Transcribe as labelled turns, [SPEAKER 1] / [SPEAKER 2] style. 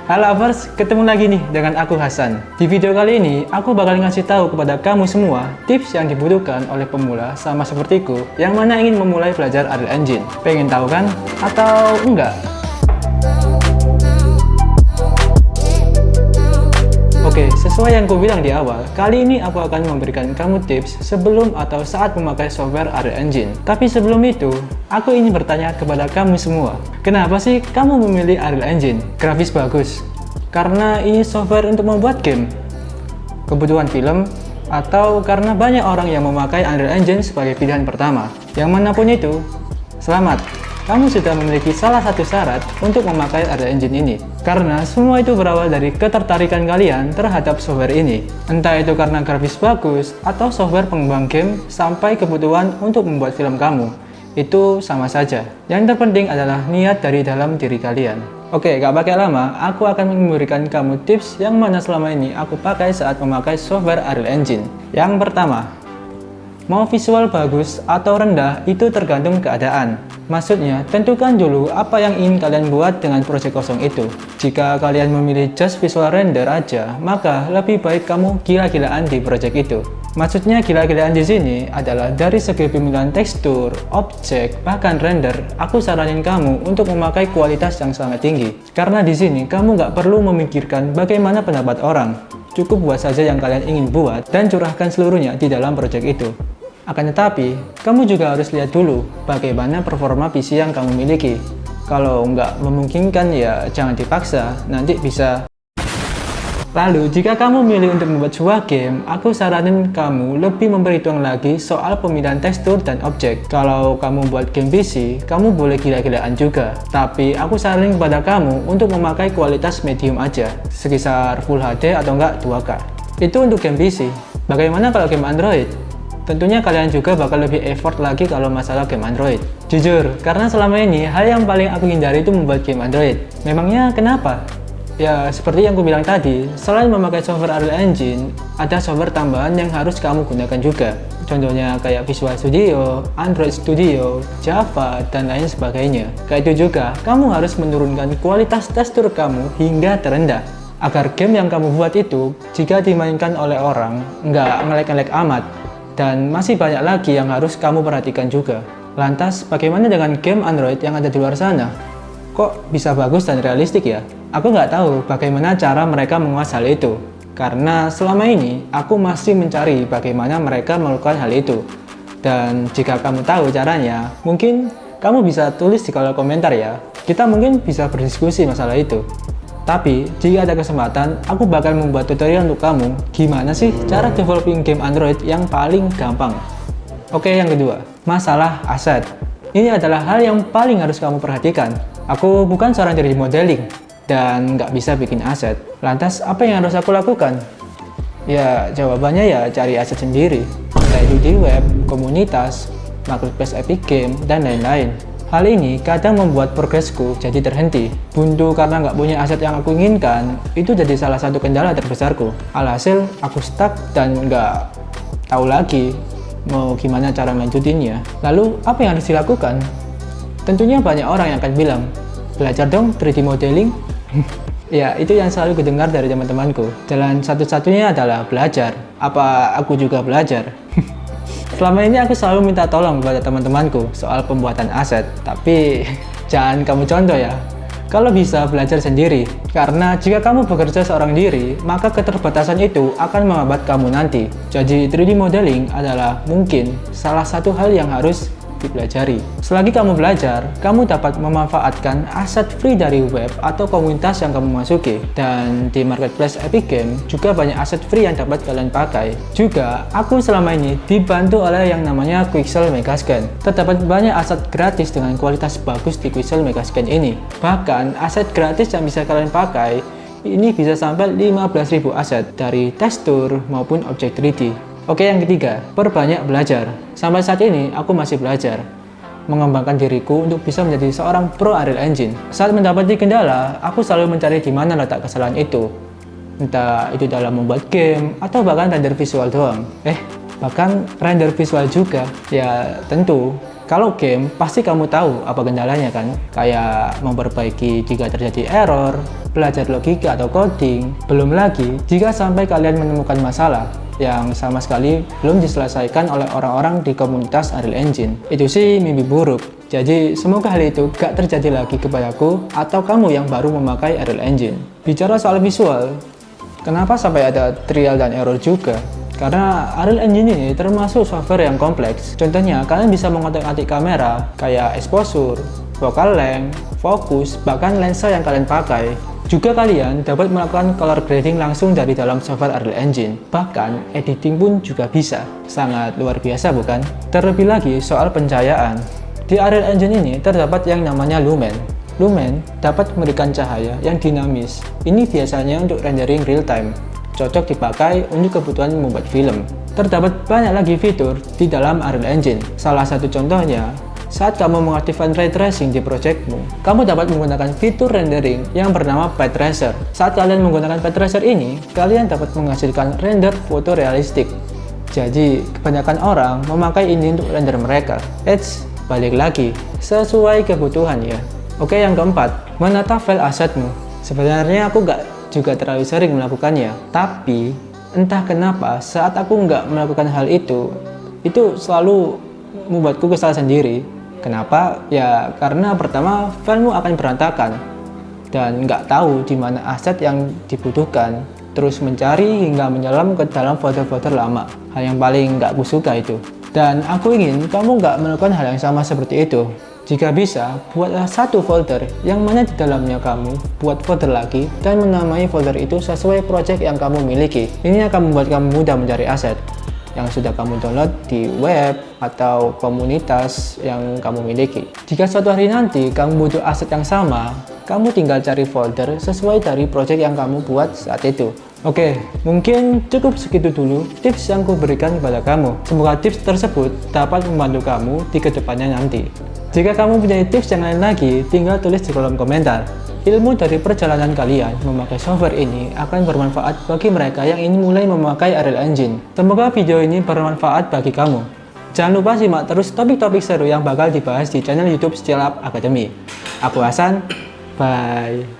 [SPEAKER 1] Halo Lovers, ketemu lagi nih dengan aku Hasan. Di video kali ini, aku bakal ngasih tahu kepada kamu semua tips yang dibutuhkan oleh pemula sama sepertiku yang mana ingin memulai belajar Unreal Engine. Pengen tahu kan? Atau enggak? Oke, sesuai yang aku bilang di awal, kali ini aku akan memberikan kamu tips sebelum atau saat memakai software Unreal Engine. Tapi sebelum itu, aku ingin bertanya kepada kamu semua. Kenapa sih kamu memilih Unreal Engine? Grafis bagus? Karena ini software untuk membuat game? Kebutuhan film? Atau karena banyak orang yang memakai Unreal Engine sebagai pilihan pertama? Yang manapun itu, selamat! Kamu sudah memiliki salah satu syarat untuk memakai Unreal Engine ini. Karena semua itu berawal dari ketertarikan kalian terhadap software ini. Entah itu karena grafis bagus, atau software pengembang game, sampai kebutuhan untuk membuat film kamu. Itu sama saja. Yang terpenting adalah niat dari dalam diri kalian. Oke, gak pakai lama, aku akan memberikan kamu tips yang mana selama ini aku pakai saat memakai software Unreal Engine. Yang pertama, mau visual bagus atau rendah itu tergantung keadaan. Maksudnya, tentukan dulu apa yang ingin kalian buat dengan project kosong itu. Jika kalian memilih just visual render aja, maka lebih baik kamu gila-gilaan di project itu. Maksudnya gila-gilaan di sini adalah dari segi pemilihan tekstur, objek, bahkan render, aku saranin kamu untuk memakai kualitas yang sangat tinggi. Karena di sini kamu nggak perlu memikirkan bagaimana pendapat orang. Cukup buat saja yang kalian ingin buat dan curahkan seluruhnya di dalam project itu. Akan tetapi, kamu juga harus lihat dulu bagaimana performa PC yang kamu miliki. Kalau nggak memungkinkan ya jangan dipaksa, nanti bisa. Lalu, jika kamu milih untuk membuat sebuah game, aku saranin kamu lebih memperhitungkan lagi soal pemilihan tekstur dan objek. Kalau kamu buat game PC, kamu boleh gila-gilaan juga. Tapi, aku saranin kepada kamu untuk memakai kualitas medium aja, sekitar Full HD atau enggak 2K. Itu untuk game PC. Bagaimana kalau game Android? Tentunya kalian juga bakal lebih effort lagi kalau masalah game Android. Jujur, karena selama ini hal yang paling aku hindari itu membuat game Android. Memangnya kenapa? Ya, seperti yang aku bilang tadi, selain memakai software Unreal Engine, ada software tambahan yang harus kamu gunakan juga. Contohnya kayak Visual Studio, Android Studio, Java, dan lain sebagainya. Kayak itu juga, kamu harus menurunkan kualitas tekstur kamu hingga terendah. Agar game yang kamu buat itu, jika dimainkan oleh orang, nggak ngelek-ngelek amat. Dan masih banyak lagi yang harus kamu perhatikan juga. Lantas, bagaimana dengan game Android yang ada di luar sana? Kok bisa bagus dan realistik ya? Aku nggak tahu bagaimana cara mereka menguas hal itu. Karena selama ini, aku masih mencari bagaimana mereka melakukan hal itu. Dan jika kamu tahu caranya, mungkin kamu bisa tulis di kolom komentar ya. Kita mungkin bisa berdiskusi masalah itu. Tapi, jika ada kesempatan, aku bakal membuat tutorial untuk kamu gimana sih cara developing game Android yang paling gampang. Oke, yang kedua, masalah aset. Ini adalah hal yang paling harus kamu perhatikan. Aku bukan seorang 3D modeling, dan nggak bisa bikin aset. Lantas, apa yang harus aku lakukan? Ya, jawabannya ya cari aset sendiri. Entah itu di web, komunitas, marketplace Epic Game, dan lain-lain. Hal ini kadang membuat progresku jadi terhenti. Buntu karena nggak punya aset yang aku inginkan, itu jadi salah satu kendala terbesarku. Alhasil, aku stuck dan nggak tahu lagi mau gimana cara melanjutinnya. Lalu, apa yang harus dilakukan? Tentunya banyak orang yang akan bilang, belajar dong 3D modeling. Ya, itu yang selalu kudengar dari teman-temanku. Jalan satu-satunya adalah belajar. Apa aku juga belajar? Selama ini aku selalu minta tolong kepada teman-temanku soal pembuatan aset, tapi jangan kamu contoh ya. Kalau bisa belajar sendiri, karena jika kamu bekerja seorang diri, maka keterbatasan itu akan menghambat kamu nanti. Jadi 3D modeling adalah mungkin salah satu hal yang harus dipelajari. Selagi kamu belajar, kamu dapat memanfaatkan aset free dari web atau komunitas yang kamu masuki. Dan di marketplace Epic Game juga banyak aset free yang dapat kalian pakai. Juga, aku selama ini dibantu oleh yang namanya Quixel Megascan. Terdapat banyak aset gratis dengan kualitas bagus di Quixel Megascan ini. Bahkan, aset gratis yang bisa kalian pakai ini bisa sampai 15.000 aset dari tekstur maupun objek 3D. Oke, yang ketiga, perbanyak belajar. Sampai saat ini, aku masih belajar mengembangkan diriku untuk bisa menjadi seorang pro Unreal Engine. Saat mendapati kendala, aku selalu mencari di mana letak kesalahan itu. Entah itu dalam membuat game, atau bahkan render visual doang. Bahkan render visual juga. Ya, tentu, Kalau game, pasti kamu tahu apa kendalanya kan? Kayak memperbaiki jika terjadi error, belajar logika atau coding. Belum lagi, jika sampai kalian menemukan masalah yang sama sekali belum diselesaikan oleh orang-orang di komunitas Unreal Engine. Itu sih mimpi buruk. Jadi semoga hal itu gak terjadi lagi kepadaku atau kamu yang baru memakai Unreal Engine. Bicara soal visual, kenapa sampai ada trial dan error juga? Karena Unreal Engine ini termasuk software yang kompleks. Contohnya, kalian bisa mengotak-atik kamera, kayak exposure, focal length, fokus, bahkan lensa yang kalian pakai. Juga kalian dapat melakukan color grading langsung dari dalam software Unreal Engine. Bahkan, editing pun juga bisa. Sangat luar biasa bukan? Terlebih lagi soal pencahayaan. Di Unreal Engine ini terdapat yang namanya lumen. Lumen dapat memberikan cahaya yang dinamis. Ini biasanya untuk rendering real time. Cocok dipakai untuk kebutuhan membuat film. Terdapat banyak lagi fitur di dalam Unreal Engine. Salah satu contohnya, saat kamu mengaktifkan ray tracing di projectmu, kamu dapat menggunakan fitur rendering yang bernama Path Tracer. Saat kalian menggunakan Path Tracer ini, kalian dapat menghasilkan render foto realistik. Jadi, kebanyakan orang memakai ini untuk render mereka. Balik lagi, sesuai kebutuhan ya. Oke, yang keempat, menata file asetmu. Sebenarnya aku juga terlalu sering melakukannya, tapi entah kenapa saat aku nggak melakukan hal itu selalu membuatku kesal sendiri. Kenapa? Ya karena pertama filemu akan berantakan dan nggak tahu di mana aset yang dibutuhkan, terus mencari hingga menyelam ke dalam folder-folder lama. Hal yang paling nggak aku suka itu. Dan aku ingin kamu nggak melakukan hal yang sama seperti itu. Jika bisa, buatlah satu folder yang mana di dalamnya kamu buat folder lagi dan menamai folder itu sesuai project yang kamu miliki. Ini akan membuat kamu mudah mencari aset yang sudah kamu download di web atau komunitas yang kamu miliki. Jika suatu hari nanti kamu butuh aset yang sama, kamu tinggal cari folder sesuai dari project yang kamu buat saat itu. Oke, mungkin cukup segitu dulu tips yang kuberikan kepada kamu. Semoga tips tersebut dapat membantu kamu di kedepannya nanti. Jika kamu punya tips yang lain lagi, tinggal tulis di kolom komentar. Ilmu dari perjalanan kalian memakai software ini akan bermanfaat bagi mereka yang ingin mulai memakai Unreal Engine. Semoga video ini bermanfaat bagi kamu. Jangan lupa simak terus topik-topik seru yang bakal dibahas di channel YouTube Skill Up Academy. Aku Hasan, bye.